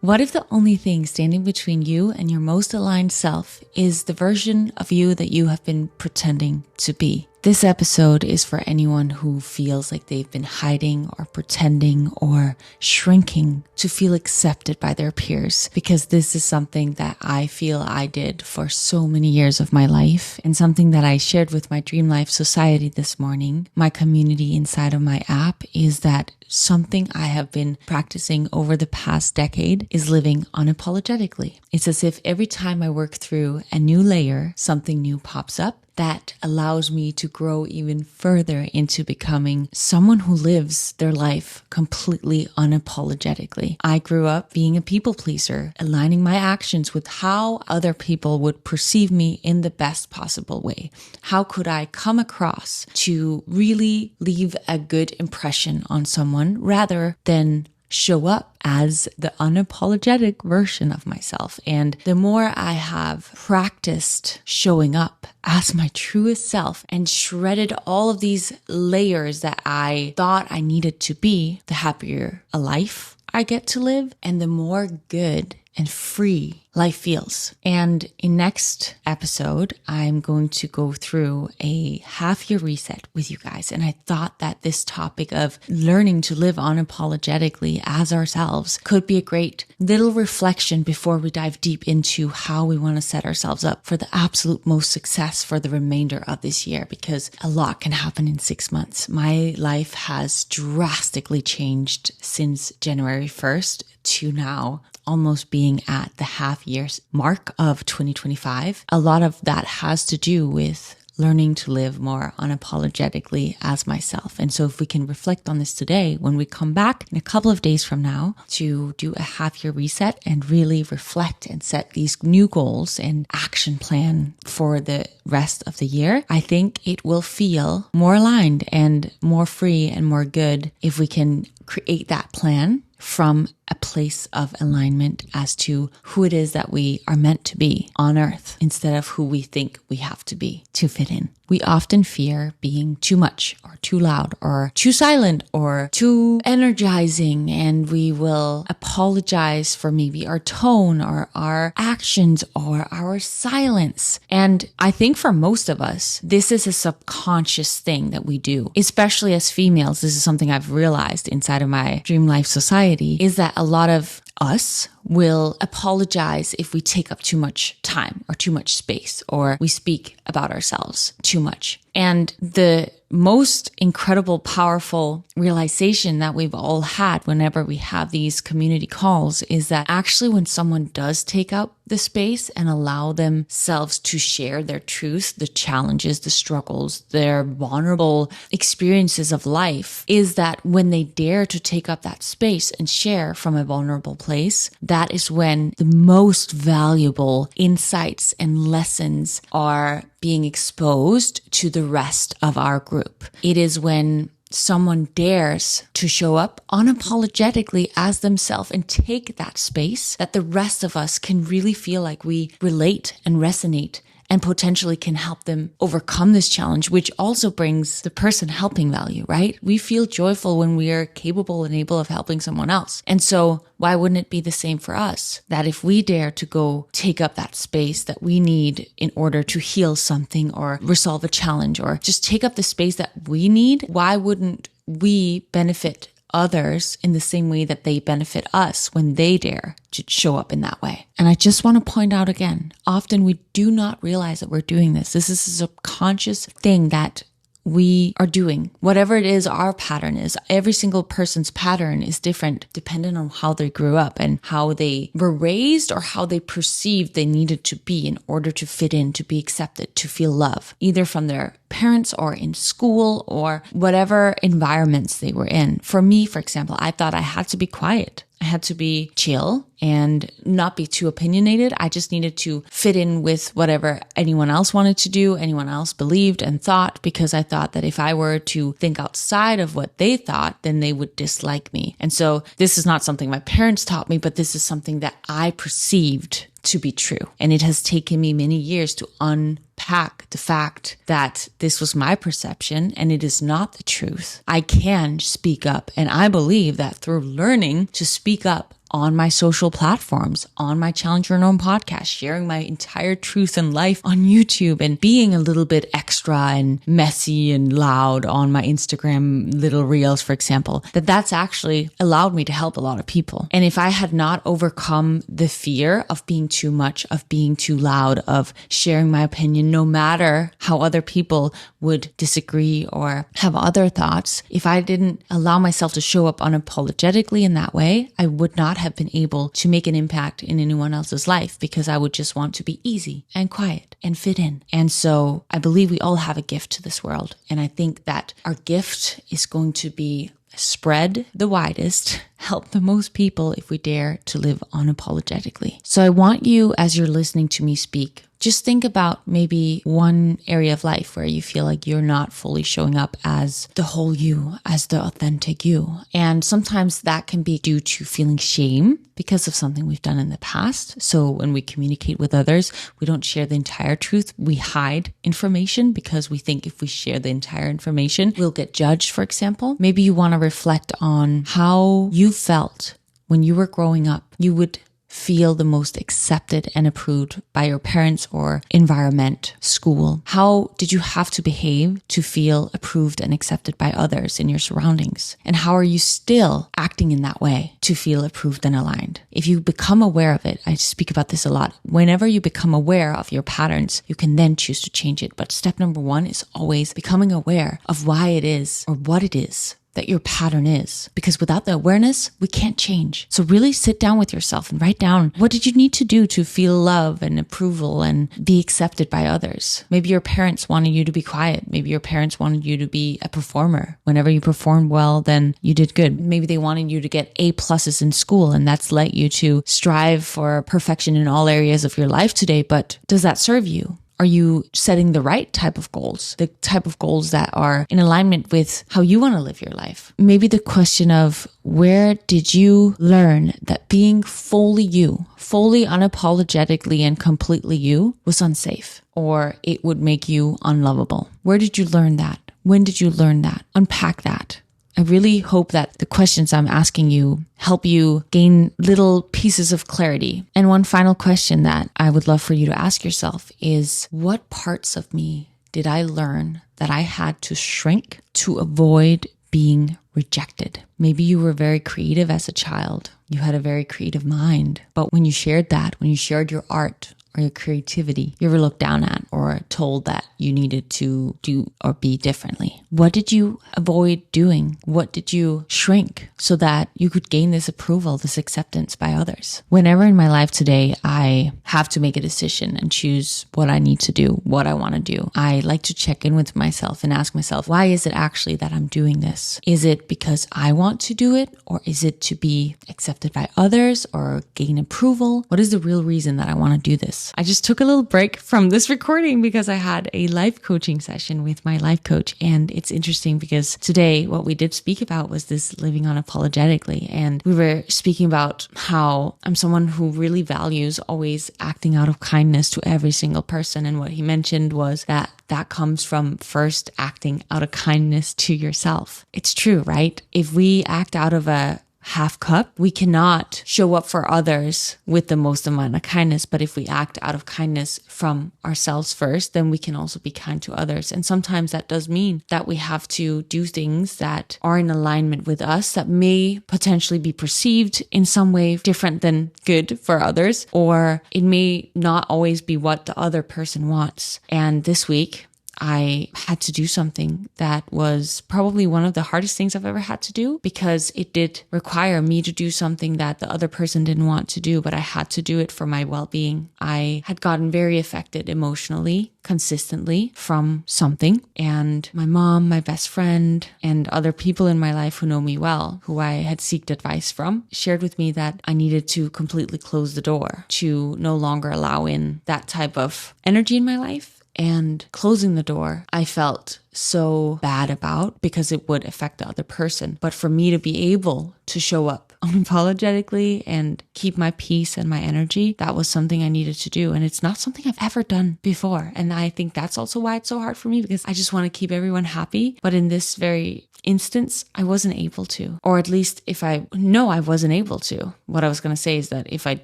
What if the only thing standing between you and your most aligned self is the version of you that you have been pretending to be? This episode is for anyone who feels like they've been hiding or pretending or shrinking to feel accepted by their peers, because this is something that I feel I did for so many years of my life, and something that I shared with my Dream Life Society this morning, my community inside of my app, is that something I have been practicing over the past decade is living unapologetically. It's as if every time I work through a new layer, something new pops up that allows me to grow even further into becoming someone who lives their life completely unapologetically. I grew up being a people pleaser, aligning my actions with how other people would perceive me in the best possible way. How could I come across to really leave a good impression on someone rather than show up as the unapologetic version of myself? And the more I have practiced showing up as my truest self and shredded all of these layers that I thought I needed to be, the happier a life I get to live and the more good and free life feels. And in next episode, I'm going to go through a half-year reset with you guys. And I thought that this topic of learning to live unapologetically as ourselves could be a great little reflection before we dive deep into how we want to set ourselves up for the absolute most success for the remainder of this year, because a lot can happen in 6 months. My life has drastically changed since January 1st to now, almost being at the half year's mark of 2025. A lot of that has to do with learning to live more unapologetically as myself. And so if we can reflect on this today, when we come back in a couple of days from now to do a half year reset and really reflect and set these new goals and action plan for the rest of the year, I think it will feel more aligned and more free and more good if we can create that plan from a place of alignment as to who it is that we are meant to be on earth instead of who we think we have to be to fit in. We often fear being too much or too loud or too silent or too energizing, and we will apologize for maybe our tone or our actions or our silence. And I think for most of us, this is a subconscious thing that we do, especially as females. This is something I've realized inside of my Dream Life Society, is that a lot of us will apologize if we take up too much time or too much space, or we speak about ourselves too much. And the most incredible, powerful realization that we've all had whenever we have these community calls is that actually when someone does take up the space and allow themselves to share their truths, the challenges, the struggles, their vulnerable experiences of life, is that when they dare to take up that space and share from a vulnerable place, that is when the most valuable insights and lessons are being exposed to the rest of our group. It is when someone dares to show up unapologetically as themselves and take that space that the rest of us can really feel like we relate and resonate and potentially can help them overcome this challenge, which also brings the person helping value, right? We feel joyful when we are capable and able of helping someone else. And so why wouldn't it be the same for us? That if we dare to go take up that space that we need in order to heal something or resolve a challenge or just take up the space that we need, why wouldn't we benefit others in the same way that they benefit us when they dare to show up in that way? And I just want to point out again, often we do not realize that we're doing this. This is a subconscious thing that we are doing. Whatever it is our pattern is, every single person's pattern is different depending on how they grew up and how they were raised or how they perceived they needed to be in order to fit in, to be accepted, to feel love, either from their parents or in school or whatever environments they were in. For me, for example, I thought I had to be quiet. I had to be chill and not be too opinionated. I just needed to fit in with whatever anyone else wanted to do, anyone else believed and thought, because I thought that if I were to think outside of what they thought, then they would dislike me. And so this is not something my parents taught me, but this is something that I perceived to be true. And it has taken me many years to unpack the fact that this was my perception and it is not the truth. I can speak up, and I believe that through learning to speak up on my social platforms, on my Challenge Your Own podcast, sharing my entire truth and life on YouTube, and being a little bit extra and messy and loud on my Instagram little reels, for example, that's actually allowed me to help a lot of people. And if I had not overcome the fear of being too much, of being too loud, of sharing my opinion, no matter how other people would disagree or have other thoughts, if I didn't allow myself to show up unapologetically in that way, I would not have been able to make an impact in anyone else's life, because I would just want to be easy and quiet and fit in. And so I believe we all have a gift to this world. And I think that our gift is going to be spread the widest, help the most people if we dare to live unapologetically. So I want you, as you're listening to me speak, just think about maybe one area of life where you feel like you're not fully showing up as the whole you, as the authentic you. And sometimes that can be due to feeling shame because of something we've done in the past. So when we communicate with others, we don't share the entire truth. We hide information because we think if we share the entire information, we'll get judged, for example. Maybe you want to reflect on how you felt when you were growing up. You would feel the most accepted and approved by your parents or environment, school. How did you have to behave to feel approved and accepted by others in your surroundings? And how are you still acting in that way to feel approved and aligned? If you become aware of it, I speak about this a lot. Whenever you become aware of your patterns, you can then choose to change it. But step number one is always becoming aware of why it is or what it is that your pattern is, because without the awareness, we can't change. So really sit down with yourself and write down, what did you need to do to feel love and approval and be accepted by others? Maybe your parents wanted you to be quiet. Maybe your parents wanted you to be a performer. Whenever you performed well, then you did good. Maybe they wanted you to get A+ in school, and that's led you to strive for perfection in all areas of your life today. But does that serve you? Are you setting the right type of goals? The type of goals that are in alignment with how you want to live your life? Maybe the question of, where did you learn that being fully you, fully unapologetically and completely you, was unsafe, or it would make you unlovable? Where did you learn that? When did you learn that? Unpack that. I really hope that the questions I'm asking you help you gain little pieces of clarity. And one final question that I would love for you to ask yourself is, what parts of me did I learn that I had to shrink to avoid being rejected? Maybe you were very creative as a child. You had a very creative mind. But when you shared that, when you shared your art or your creativity, you were looked down at or told that you needed to do or be differently. What did you avoid doing? What did you shrink so that you could gain this approval, this acceptance by others? Whenever in my life today, I have to make a decision and choose what I need to do, what I want to do, I like to check in with myself and ask myself, why is it actually that I'm doing this? Is it because I want to do it, or is it to be accepted by others or gain approval? What is the real reason that I want to do this? I just took a little break from this recording because I had a life coaching session with my life coach. And it's interesting because today what we did speak about was this living unapologetically. And we were speaking about how I'm someone who really values always acting out of kindness to every single person. And what he mentioned was that comes from first acting out of kindness to yourself. It's true, right? If we act out of a half cup, we cannot show up for others with the most amount of kindness. But if we act out of kindness from ourselves first, then we can also be kind to others. And sometimes that does mean that we have to do things that are in alignment with us, that may potentially be perceived in some way different than good for others, or it may not always be what the other person wants. And this week, I had to do something that was probably one of the hardest things I've ever had to do, because it did require me to do something that the other person didn't want to do, but I had to do it for my well-being. I had gotten very affected emotionally, consistently from something, and my mom, my best friend, and other people in my life who know me well, who I had sought advice from, shared with me that I needed to completely close the door, to no longer allow in that type of energy in my life. And closing the door, I felt so bad about, because it would affect the other person. But for me to be able to show up unapologetically and keep my peace and my energy, that was something I needed to do. And it's not something I've ever done before. And I think that's also why it's so hard for me, because I just want to keep everyone happy. But in this very instance, I wasn't able to, or at least I wasn't able to. What I was going to say is that if I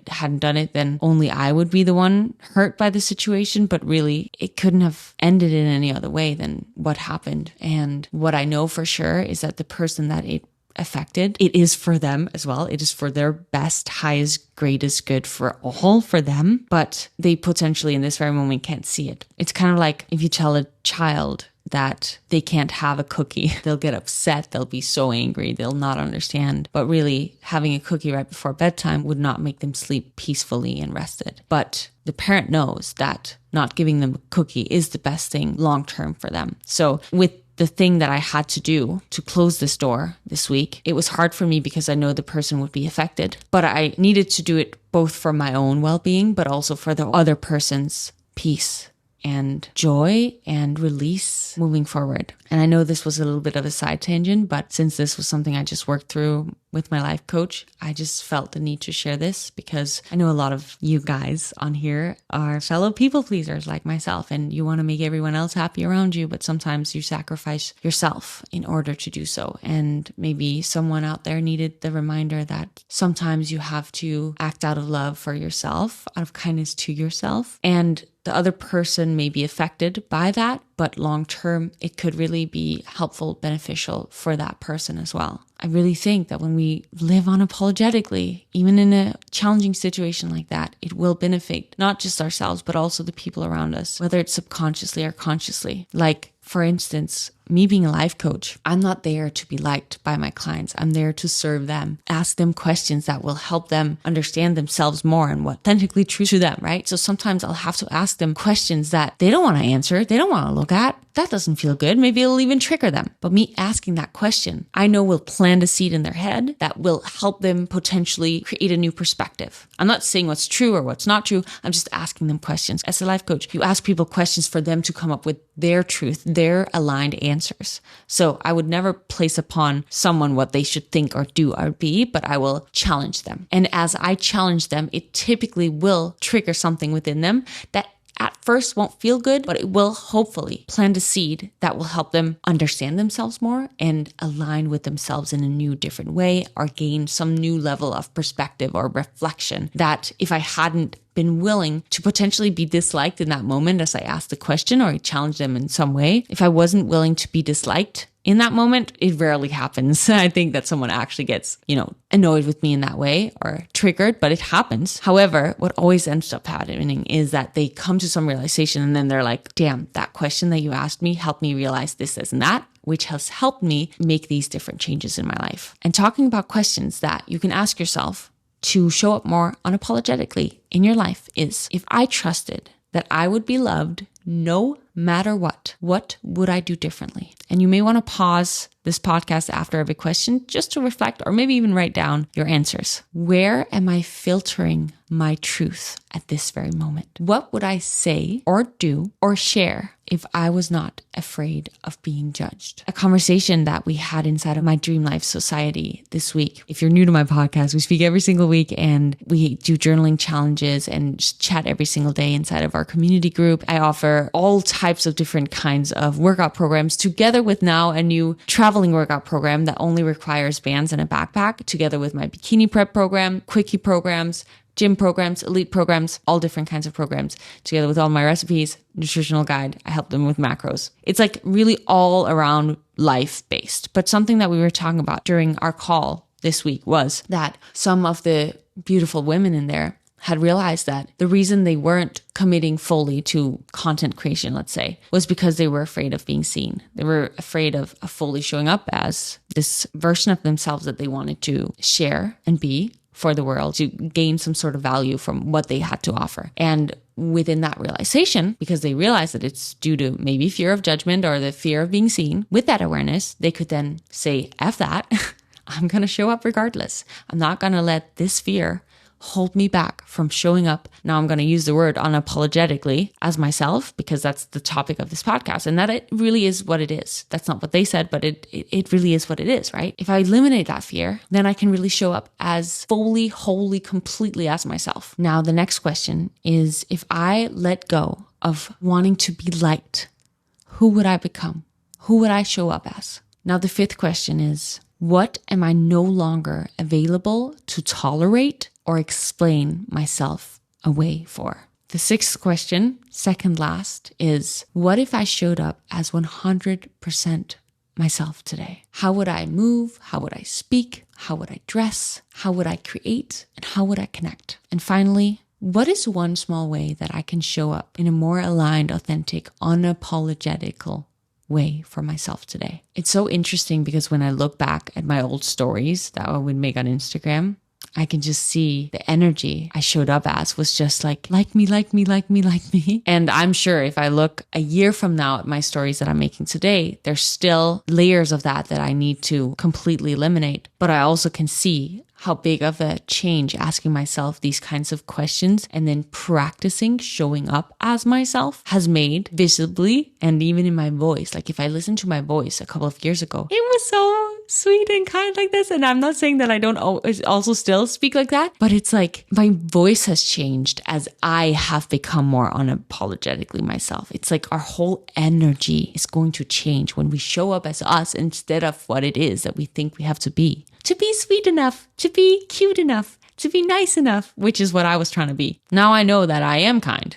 hadn't done it, then only I would be the one hurt by the situation, but really it couldn't have ended in any other way than what happened. And what I know for sure is that the person that it affected, it is for them as well. It is for their best, highest, greatest good for all for them, but they potentially in this very moment can't see it. It's kind of like if you tell a child that they can't have a cookie, they'll get upset, they'll be so angry, they'll not understand. But really, having a cookie right before bedtime would not make them sleep peacefully and rested. But the parent knows that not giving them a cookie is the best thing long term for them. So with the thing that I had to do to close this door this week, it was hard for me because I know the person would be affected. But I needed to do it both for my own well-being, but also for the other person's peace and joy and release moving forward. And I know this was a little bit of a side tangent, but since this was something I just worked through with my life coach, I just felt the need to share this because I know a lot of you guys on here are fellow people pleasers like myself, and you want to make everyone else happy around you, but sometimes you sacrifice yourself in order to do so. And maybe someone out there needed the reminder that sometimes you have to act out of love for yourself, out of kindness to yourself, and the other person may be affected by that, but long term, it could really be helpful, beneficial for that person as well. I really think that when we live unapologetically, even in a challenging situation like that, it will benefit not just ourselves, but also the people around us, whether it's subconsciously or consciously. Like, for instance, me being a life coach, I'm not there to be liked by my clients. I'm there to serve them, ask them questions that will help them understand themselves more and what's authentically true to them, right? So sometimes I'll have to ask them questions that they don't want to answer, they don't want to look at. That doesn't feel good. Maybe it'll even trigger them. But me asking that question, I know will plant a seed in their head that will help them potentially create a new perspective. I'm not saying what's true or what's not true. I'm just asking them questions. As a life coach, you ask people questions for them to come up with their truth, their aligned answers. So I would never place upon someone what they should think or do or be, but I will challenge them. And as I challenge them, it typically will trigger something within them that at first won't feel good, but it will hopefully plant a seed that will help them understand themselves more and align with themselves in a new, different way, or gain some new level of perspective or reflection that if I hadn't been willing to potentially be disliked in that moment as I asked the question or I challenged them in some way, if I wasn't willing to be disliked in that moment, it rarely happens. I think that someone actually gets, annoyed with me in that way or triggered, but it happens. However, what always ends up happening is that they come to some realization and then they're like, damn, that question that you asked me helped me realize this and that, which has helped me make these different changes in my life. And talking about questions that you can ask yourself to show up more unapologetically in your life is, if I trusted that I would be loved no matter what would I do differently? And you may want to pause this podcast after every question just to reflect, or maybe even write down your answers. Where am I filtering my truth at this very moment? What would I say or do or share if I was not afraid of being judged? A conversation that we had inside of my Dream Life Society this week. If you're new to my podcast, we speak every single week and we do journaling challenges and just chat every single day inside of our community group. I offer all types of different kinds of workout programs together with now a new traveling workout program that only requires bands and a backpack, together with my bikini prep program, quickie programs, gym programs, elite programs, all different kinds of programs, together with all my recipes, nutritional guide. I help them with macros. It's like really all around life based. But something that we were talking about during our call this week was that some of the beautiful women in there had realized that the reason they weren't committing fully to content creation, let's say, was because they were afraid of being seen. They were afraid of fully showing up as this version of themselves that they wanted to share and be for the world, to gain some sort of value from what they had to offer. And within that realization, because they realized that it's due to maybe fear of judgment or the fear of being seen, with that awareness, they could then say, F that, I'm going to show up regardless. I'm not going to let this fear hold me back from showing up. Now I'm going to use the word unapologetically as myself, because that's the topic of this podcast, and that it really is what it is. That's not what they said, but it really is what it is, right? If I eliminate that fear, then I can really show up as fully, wholly, completely as myself. Now, the next question is, if I let go of wanting to be liked, who would I become? Who would I show up as? Now, the fifth question is, what am I no longer available to tolerate or explain myself away for? The sixth question, second last, is, what if I showed up as 100% myself today? How would I move? How would I speak? How would I dress? How would I create? And how would I connect? And finally, what is one small way that I can show up in a more aligned, authentic, unapologetical way for myself today? It's so interesting because when I look back at my old stories that I would make on Instagram, I can just see the energy I showed up as was just like me, like me, like me, like me. And I'm sure if I look a year from now at my stories that I'm making today, there's still layers of that I need to completely eliminate. But I also can see how big of a change asking myself these kinds of questions and then practicing showing up as myself has made visibly, and even in my voice. Like if I listen to my voice a couple of years ago, it was so sweet and kind like this. And I'm not saying that I don't always also still speak like that, but it's like my voice has changed as I have become more unapologetically myself. It's like our whole energy is going to change when we show up as us instead of what it is that we think we have to be. To be sweet enough, to be cute enough, to be nice enough, which is what I was trying to be. Now I know that I am kind.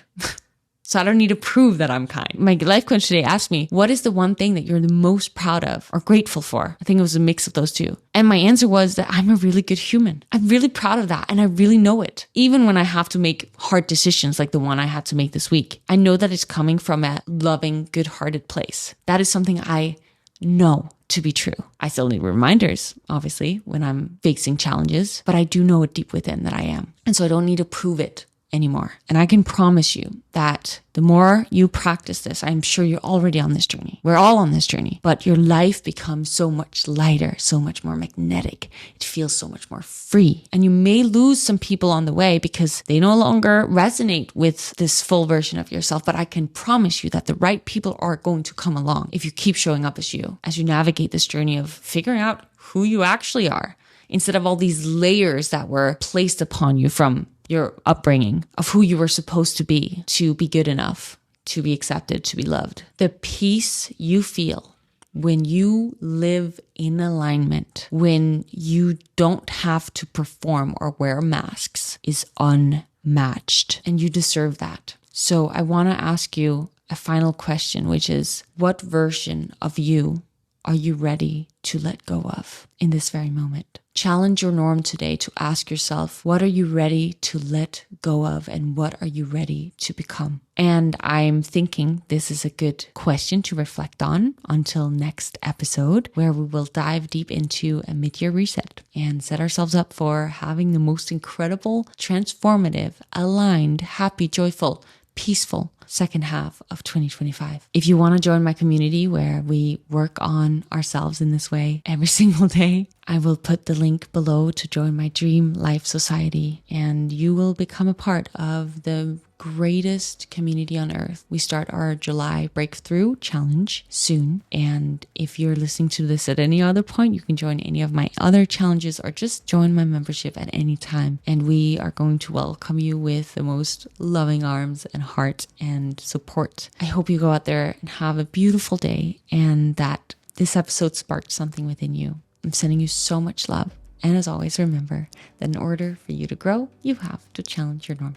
So I don't need to prove that I'm kind. My life coach today asked me, what is the one thing that you're the most proud of or grateful for? I think it was a mix of those two. And my answer was that I'm a really good human. I'm really proud of that. And I really know it. Even when I have to make hard decisions like the one I had to make this week, I know that it's coming from a loving, good-hearted place. That is something I know to be true. I still need reminders, obviously, when I'm facing challenges, but I do know it deep within that I am. And so I don't need to prove it anymore. And I can promise you that the more you practice this, I'm sure you're already on this journey. We're all on this journey, but your life becomes so much lighter, so much more magnetic. It feels so much more free. And you may lose some people on the way because they no longer resonate with this full version of yourself. But I can promise you that the right people are going to come along if you keep showing up as you navigate this journey of figuring out who you actually are, instead of all these layers that were placed upon you from your upbringing of who you were supposed to be good enough, to be accepted, to be loved. The peace you feel when you live in alignment, when you don't have to perform or wear masks, is unmatched, and you deserve that. So I want to ask you a final question, which is, what version of you are you ready to let go of in this very moment? Challenge your norm today to ask yourself, what are you ready to let go of, and what are you ready to become? And I'm thinking this is a good question to reflect on until next episode, where we will dive deep into a mid-year reset and set ourselves up for having the most incredible, transformative, aligned, happy, joyful, peaceful second half of 2025. If you want to join my community where we work on ourselves in this way every single day, I will put the link below to join my Dream Life Society, and you will become a part of the greatest community on earth. We start our July Breakthrough Challenge soon, and if you're listening to this at any other point, you can join any of my other challenges or just join my membership at any time, and we are going to welcome you with the most loving arms and heart and support. I hope you go out there and have a beautiful day, and that this episode sparked something within you. I'm sending you so much love, and as always, remember that in order for you to grow, you have to challenge your norm.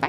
Bye.